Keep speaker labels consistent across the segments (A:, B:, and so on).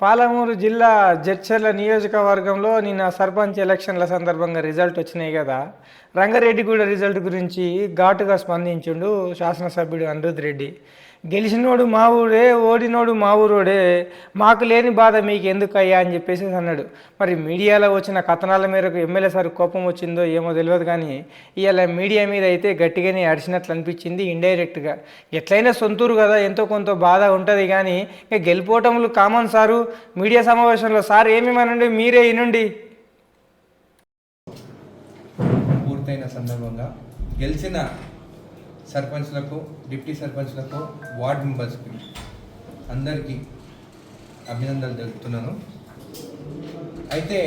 A: పాలమూరు జిల్లా జడ్చర్ల నియోజకవర్గంలో నిన్న సర్పంచ్ ఎలక్షన్ల సందర్భంగా రిజల్ట్ వచ్చినాయి కదా. రంగారెడ్డిగూడ రిజల్ట్ గురించి ఘాటుగా స్పందించిండు శాసనసభ్యుడు అనిరుద్ రెడ్డి. గెలిచినోడు మా ఊరే, ఓడినోడు మా ఊరోడే, మాకు లేని బాధ మీకు ఎందుకయ్యా అని చెప్పేసి అన్నాడు. మరి మీడియాలో వచ్చిన కథనాల మేరకు ఎమ్మెల్యే సార్ కోపం వచ్చిందో ఏమో తెలియదు, కానీ ఇవాళ మీడియా మీద అయితే గట్టిగానే అడిచినట్లు అనిపించింది ఇండైరెక్ట్గా. ఎట్లయినా సొంతూరు కదా, ఎంతో కొంత బాధ ఉంటుంది, కానీ ఇక గెలిపోవటంలో కామన్ సారు. మీడియా సమావేశంలో సార్ ఏమేమనండి మీరే వినండి.
B: పూర్తయిన సందర్భంగా గెలిచిన సర్పంచ్లకు, డిప్యూటీ సర్పంచ్లకు, వార్డ్ మెంబర్స్కి అందరికీ అభినందనలు తెలుపుతున్నాను. అయితే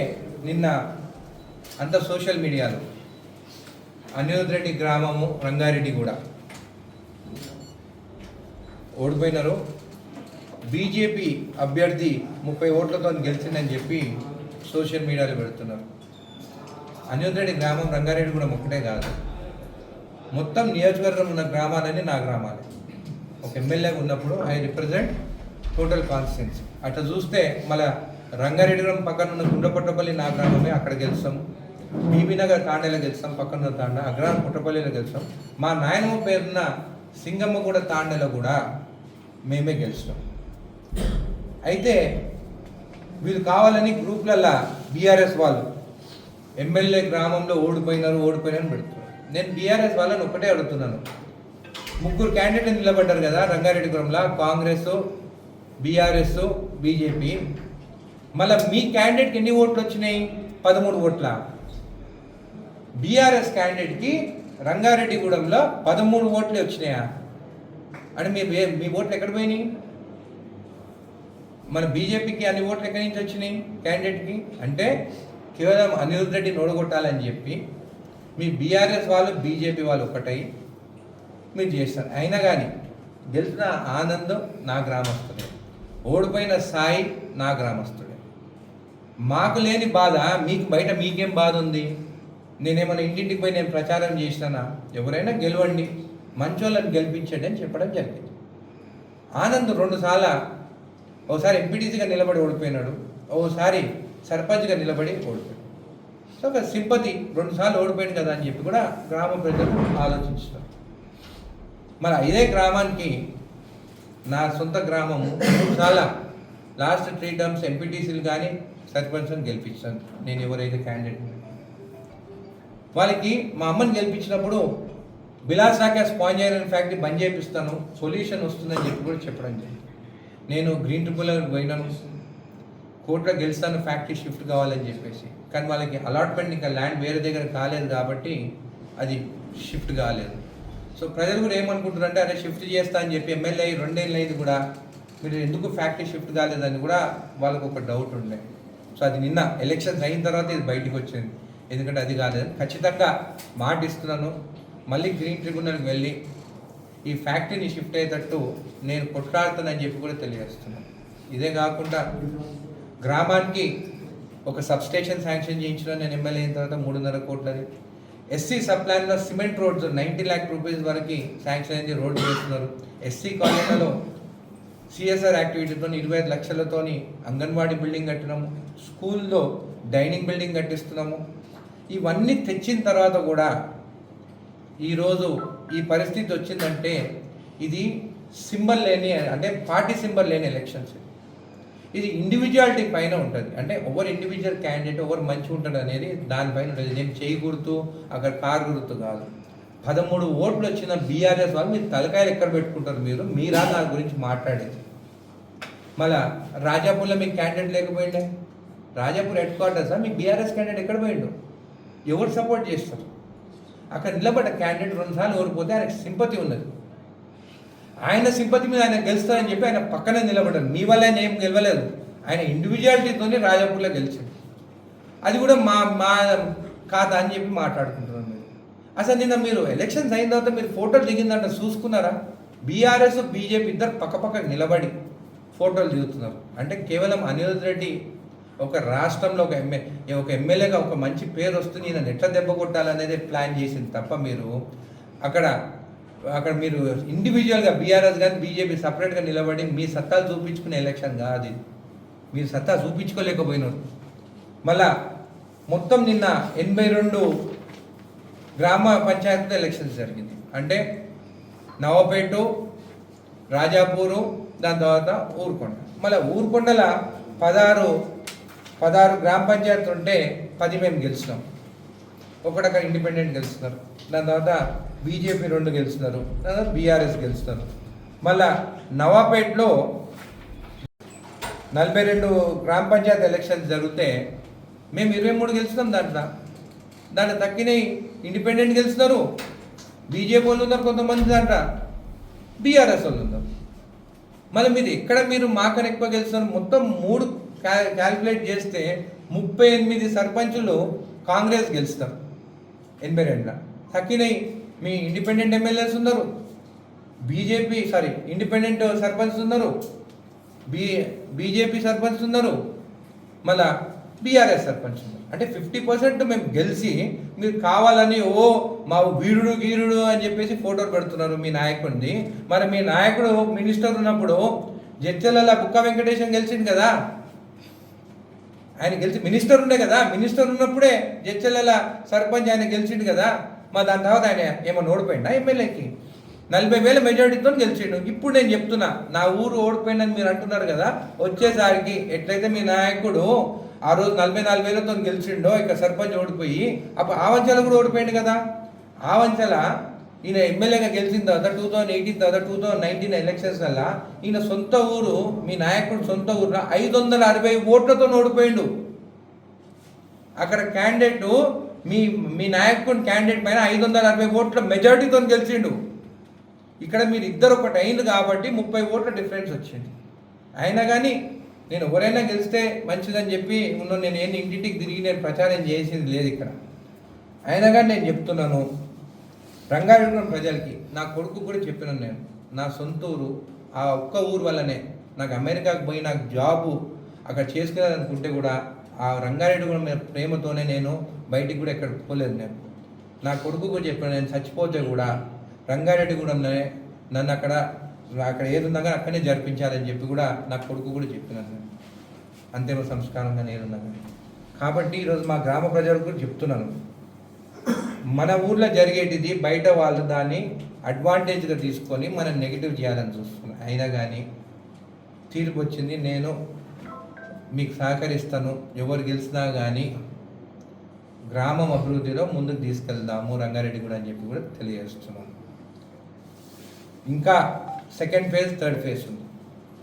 B: నిన్న అంత సోషల్ మీడియాలో అనిరుద్ రెడ్డి గ్రామము రంగారెడ్డి కూడా ఓడిపోయినారు, బీజేపీ అభ్యర్థి 30 ఓట్లతో గెలిచిందని చెప్పి సోషల్ మీడియాలో పెడుతున్నారు. అనిరుద్ రెడ్డి గ్రామం రంగారెడ్డి కూడా ఒక్కటే కాదు, మొత్తం నియోజకవర్గం ఉన్న గ్రామాలన్నీ నా గ్రామాలే. ఒక ఎమ్మెల్యేగా ఉన్నప్పుడు ఐ రిప్రజెంట్ టోటల్ కాన్స్టిట్యున్సీ. అట్లా చూస్తే మళ్ళీ రంగారెడ్డిగూడెం పక్కన ఉన్న గుండపట్టపల్లి నా గ్రామమే, అక్కడ గెలుస్తాం. బీబీనగర్ తాండేలో గెలుస్తాం, పక్కన తాండ అగ్రహారం పుట్టపల్లిలో గెలుస్తాం. మా నాయనమ్మ పేరున్న సింగమ్మ కూడా తాండేలో కూడా మేమే గెలుస్తాం. అయితే వీళ్ళు కావాలని గ్రూప్లల్లో బీఆర్ఎస్ వాళ్ళు ఎమ్మెల్యే గ్రామంలో ఓడిపోయినారని పెడుతున్నారు. నేను బీఆర్ఎస్ వాళ్ళని ఒకటే అడుగుతున్నాను, 3 క్యాండిడేట్లు నిలబడ్డారు కదా రంగారెడ్డిగూడెంలో, కాంగ్రెస్, బీఆర్ఎస్, బీజేపీ. మళ్ళీ మీ క్యాండిడేట్కి ఎన్ని ఓట్లు వచ్చినాయి? 13 ఓట్ల. బీఆర్ఎస్ క్యాండిడేట్కి రంగారెడ్డిగూడెంలో 13 ఓట్లే వచ్చినాయా? అంటే మీ ఓట్లు ఎక్కడ పోయినాయి? మన బీజేపీకి అన్ని ఓట్లు ఎక్కడి నుంచి వచ్చినాయి క్యాండిడేట్కి? అంటే కేవలం అనిరుద్ రెడ్డిని ఓడగొట్టాలని చెప్పి మీ బీఆర్ఎస్ వాళ్ళు, బీజేపీ వాళ్ళు ఒకటై మీరు చేస్తారు. అయినా కానీ గెలిచిన ఆనందం నా గ్రామస్తుడే, ఓడిపోయిన సాయి నా గ్రామస్తుడే. మాకు లేని బాధ మీకు బయట మీకేం బాధ ఉంది? నేనేమైనా ఇంటింటికి పోయి నేను ప్రచారం చేసినానా? ఎవరైనా గెలవండి, మంచోళ్ళని గెలిపించండి అని చెప్పడం జరిగింది. ఆనంద్ 2 సార్లు, ఓసారి ఎంపీటీసీగా నిలబడి ఓడిపోయినాడు, ఓసారి సర్పంచ్గా నిలబడి ఓడిపోయాడు. సో ఒక సింపతి, 2 సార్లు ఓడిపోయింది కదా అని చెప్పి కూడా గ్రామ ప్రజలు ఆలోచించుతారు. మరి ఇదే గ్రామానికి నా సొంత గ్రామము 3 సార్లు లాస్ట్ 3 టర్మ్స్ ఎంపీటీసీలు కానీ సర్పంచ్ని గెలిపించాను. నేను ఎవరైతే క్యాండిడేట్ వాళ్ళకి మా అమ్మని గెలిపించినప్పుడు బిలాసాక స్పాంజైరన్ ఫ్యాక్టరీ బంద్ చేపిస్తాను, సొల్యూషన్ వస్తుందని చెప్పి కూడా చెప్పడం జరిగింది. నేను గ్రీన్ ట్రిబ్యునల్ పోయినాను, కోర్టులో గెలుస్తాను, ఫ్యాక్టరీ షిఫ్ట్ కావాలని చెప్పేసి. కానీ వాళ్ళకి అలాట్మెంట్ ఇంకా ల్యాండ్ వేరే దగ్గర కాలేదు కాబట్టి అది షిఫ్ట్ కాలేదు. సో ప్రజలు కూడా ఏమనుకుంటారంటే అదే షిఫ్ట్ చేస్తా అని చెప్పి ఎమ్మెల్యే 2 ఏళ్ళు అయింది కూడా మీరు ఎందుకు ఫ్యాక్టరీ షిఫ్ట్ కాలేదని కూడా వాళ్ళకు ఒక డౌట్ ఉండే. సో అది నిన్న ఎలక్షన్స్ అయిన తర్వాత ఇది బయటకు వచ్చింది. ఎందుకంటే అది కాలేదు. ఖచ్చితంగా మాట ఇస్తున్నాను, మళ్ళీ గ్రీన్ ట్రిబ్యునల్కి వెళ్ళి ఈ ఫ్యాక్టరీని షిఫ్ట్ అయ్యేటట్టు నేను కొట్లాడుతానని చెప్పి కూడా తెలియజేస్తున్నాను. ఇదే కాకుండా గ్రామానికి ఒక సబ్స్టేషన్ శాంక్షన్ చేయించిన నేను ఎమ్మెల్యే అయిన తర్వాత 3.5 కోట్లది. ఎస్సీ సబ్ ప్లాన్లో సిమెంట్ రోడ్స్ 90 lakh rupees వరకు శాంక్షన్ అయింది, రోడ్డు చేస్తున్నారు. ఎస్సీ కాలనీలో సిఎస్ఆర్ యాక్టివిటీతో 25 లక్షలతో అంగన్వాడీ బిల్డింగ్ కట్టినాము, స్కూల్లో డైనింగ్ బిల్డింగ్ కట్టిస్తున్నాము. ఇవన్నీ తెచ్చిన తర్వాత కూడా ఈరోజు ఈ పరిస్థితి వచ్చిందంటే ఇది సింబల్ లేని, అంటే పార్టీ సింబల్ లేని ఎలక్షన్స్. ఇది ఇండివిజువాలిటీ పైన ఉంటుంది. అంటే ఎవరు ఇండివిజువల్ క్యాండిడేట్ ఎవరు మంచి ఉంటాడు అనేది దానిపైన ఉంటుంది. నేను చేయి గుర్తు, అక్కడ కారు గుర్తు కాదు. 13 ఓట్లు వచ్చిన బీఆర్ఎస్ వాళ్ళు మీరు తలకాయలు ఎక్కడ పెట్టుకుంటారు? మీరా నా గురించి మాట్లాడేది? మళ్ళా రాజాపూర్లో మీకు క్యాండిడేట్ లేకపోయిండే, రాజాపూర్ హెడ్ క్వార్టర్సా మీకు బీఆర్ఎస్ క్యాండిడేట్ ఎక్కడ పోయిండు? ఎవరు సపోర్ట్ చేస్తారు? అక్కడ నిలబడ్డ క్యాండిడేట్ 2 సార్లు ఓడిపోతే ఆయనకు సింపతి ఉన్నది. ఆయన సింపతి మీద ఆయన గెలుస్తారని చెప్పి ఆయన పక్కనే నిలబడ్డారు. మీ వల్ల ఆయన ఏం గెలవలేదు, ఆయన ఇండివిజువాలిటీతోనే రాజాపూర్లో గెలిచాడు. అది కూడా మా ఖాతా అని చెప్పి మాట్లాడుకుంటున్నాను. మీరు అసలు నిన్న మీరు ఎలక్షన్స్ అయిన తర్వాత మీరు ఫోటోలు దిగిందంట చూసుకున్నారా? బీఆర్ఎస్, బీజేపీ ఇద్దరు పక్కపక్క నిలబడి ఫోటోలు దిగుతున్నారు. అంటే కేవలం అనిరుద్ రెడ్డి ఒక రాష్ట్రంలో ఒక ఎమ్మెల్యేగా ఒక మంచి పేరు వస్తుంది, ఈయన ఎట్లా దెబ్బ కొట్టాలనేది ప్లాన్ చేసింది తప్ప మీరు అక్కడ మీరు ఇండివిజువల్గా బీఆర్ఎస్ కానీ బీజేపీ సపరేట్గా నిలబడి మీ సత్తాలు చూపించుకునే ఎలక్షన్ కాదు. మీరు సత్తా చూపించుకోలేకపోయినారు. మళ్ళా మొత్తం నిన్న 82 గ్రామ పంచాయతీ ఎలక్షన్స్ జరిగింది. అంటే నవాపేట, రాజాపూరు, దాని తర్వాత ఊరుకొండ. మళ్ళీ ఊరుకొండల 16 గ్రామ పంచాయతీ ఉంటే 10 మేము గెలిచినాం. ఒకటక్కడ ఇండిపెండెంట్ గెలుస్తున్నారు, దాని తర్వాత బీజేపీ 2 గెలుస్తున్నారు, దాని తర్వాత బీఆర్ఎస్ గెలుస్తున్నారు. మళ్ళా నవాపేటలో 42 గ్రామ పంచాయతీ ఎలక్షన్స్ జరిగితే మేము 23 గెలుస్తున్నాం. దాంట్లో తక్కినవి ఇండిపెండెంట్ గెలుస్తున్నారు, బీజేపీ వాళ్ళు ఉన్నారు, కొంతమంది దాంట్లో బీఆర్ఎస్ వాళ్ళు ఉన్నారు. మళ్ళీ మీరు మాకన్నా ఎక్కువ గెలుస్తున్నారు. మొత్తం 3 క్యాల్కులేట్ చేస్తే 38 సర్పంచులు కాంగ్రెస్ గెలుస్తారు 82లో. తక్కినవి మీ ఇండిపెండెంట్ ఎమ్మెల్యేస్ ఉన్నారు, ఇండిపెండెంట్ సర్పంచ్ ఉన్నారు, బీజేపీ సర్పంచ్ ఉన్నారు, మళ్ళా బీఆర్ఎస్ సర్పంచ్ ఉన్నారు. అంటే 50% మేము గెలిచి మీరు కావాలని మా గీరుడు అని చెప్పేసి ఫోటోలు పెడుతున్నారు మీ నాయకుడిని. మరి మీ నాయకుడు మినిస్టర్ ఉన్నప్పుడు జడ్చల బుక్క వెంకటేశం గెలిచింది కదా, ఆయన గెలిచి మినిస్టర్ ఉండే కదా, మినిస్టర్ ఉన్నప్పుడే జడ్చల సర్పంచ్ ఆయన గెలిచిండు కదా. దాని తర్వాత ఆయన ఏమన్నా ఓడిపోయిందా ఎమ్మెల్యేకి? 40,000 మెజారిటీతో గెలిచిండు. ఇప్పుడు నేను చెప్తున్నా, నా ఊరు ఓడిపోయిందని మీరు అంటున్నారు కదా, వచ్చేసరికి ఎట్లయితే మీ నాయకుడు ఆ రోజు 44,000తో గెలిచిండో ఇక్కడ సర్పంచ్ ఓడిపోయి, అప్పుడు ఆవంచల కూడా ఓడిపోయింది కదా. ఆవంచల ఈయన ఎమ్మెల్యేగా గెలిచిన తర్వాత 2018 తర్వాత 2019 ఎలక్షన్స్ వల్ల ఈయన సొంత ఊరు, మీ నాయకుడు సొంత ఊరులో 560 ఓట్లతో ఓడిపోయిండు. అక్కడ క్యాండిడేట్ మీ నాయకుడు క్యాండిడేట్ పైన 560 ఓట్ల మెజారిటీతో గెలిచిండు. ఇక్కడ మీరు ఇద్దరు ఒకటి అయింది కాబట్టి 30 ఓట్ల డిఫరెన్స్ వచ్చింది. అయినా కానీ నేను ఎవరైనా గెలిస్తే మంచిదని చెప్పి నేను ఇంటింటికి తిరిగి నేను ప్రచారం చేసింది లేదు ఇక్కడ. అయినా కానీ నేను చెప్తున్నాను, రంగారెడ్డి ప్రజలకి, నా కొడుకు కూడా చెప్పినాను నేను, నా సొంత ఊరు, ఆ ఒక్క ఊరు వల్లనే నాకు అమెరికాకు పోయి నాకు జాబు అక్కడ చేసుకునేదనుకుంటే కూడా ఆ రంగారెడ్డి కూడా ప్రేమతోనే నేను బయటికి కూడా ఎక్కడ పోలేదు. నేను నా కొడుకు కూడా చెప్పాను, నేను చచ్చిపోతే కూడా రంగారెడ్డి కూడా నన్ను అక్కడ ఏది ఉందా కానీ అక్కడనే జరిపించాలని చెప్పి కూడా నా కొడుకు కూడా చెప్పినాను, అంతిమ సంస్కారంగా నేనున్నా. కాబట్టి ఈరోజు మా గ్రామ ప్రజలకు కూడా చెప్తున్నాను, మన ఊర్లో జరిగేటిది బయట వాళ్ళు దాన్ని అడ్వాంటేజ్గా తీసుకొని మనం నెగిటివ్ చేయాలని చూస్తున్నాం. అయినా కానీ తీర్పు వచ్చింది, నేను మీకు సహకరిస్తాను, ఎవరు గెలిచినా కానీ గ్రామం అభివృద్ధిలో ముందుకు తీసుకెళ్దాము రంగారెడ్డి కూడా అని చెప్పి కూడా తెలియజేస్తున్నాను. ఇంకా సెకండ్ ఫేజ్, థర్డ్ ఫేజ్ ఉంది.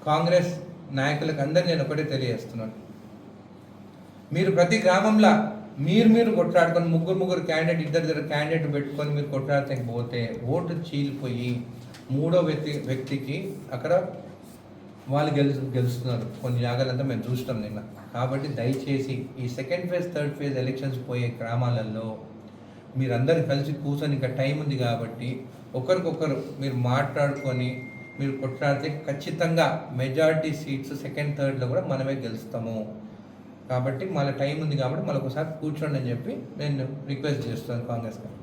B: కాంగ్రెస్ నాయకులకు అందరూ నేను ఒకటే తెలియజేస్తున్నాను, మీరు ప్రతి గ్రామంలో మీరు కొట్లాడుకొని ముగ్గురు క్యాండిడేట్, ఇద్దరు క్యాండిడేట్ పెట్టుకొని మీరు కొట్లాడకపోతే ఓటు చీలిపోయి 3వ వ్యక్తికి అక్కడ వాళ్ళు గెలుస్తున్నారు కొన్ని జాగాలంతా మేము చూస్తాం నిన్న. కాబట్టి దయచేసి ఈ second phase, third phase elections పోయే గ్రామాలలో మీరందరూ కలిసి కూర్చొని ఇంకా టైం ఉంది కాబట్టి ఒకరికొకరు మీరు మాట్లాడుకొని మీరు కొట్లాడితే ఖచ్చితంగా మెజారిటీ సీట్స్ సెకండ్, థర్డ్లో కూడా మనమే గెలుస్తాము. కాబట్టి మళ్ళీ టైం ఉంది కాబట్టి మళ్ళీ ఒకసారి కూర్చోండి అని చెప్పి నేను రిక్వెస్ట్ చేస్తాను కాంగ్రెస్ గారు.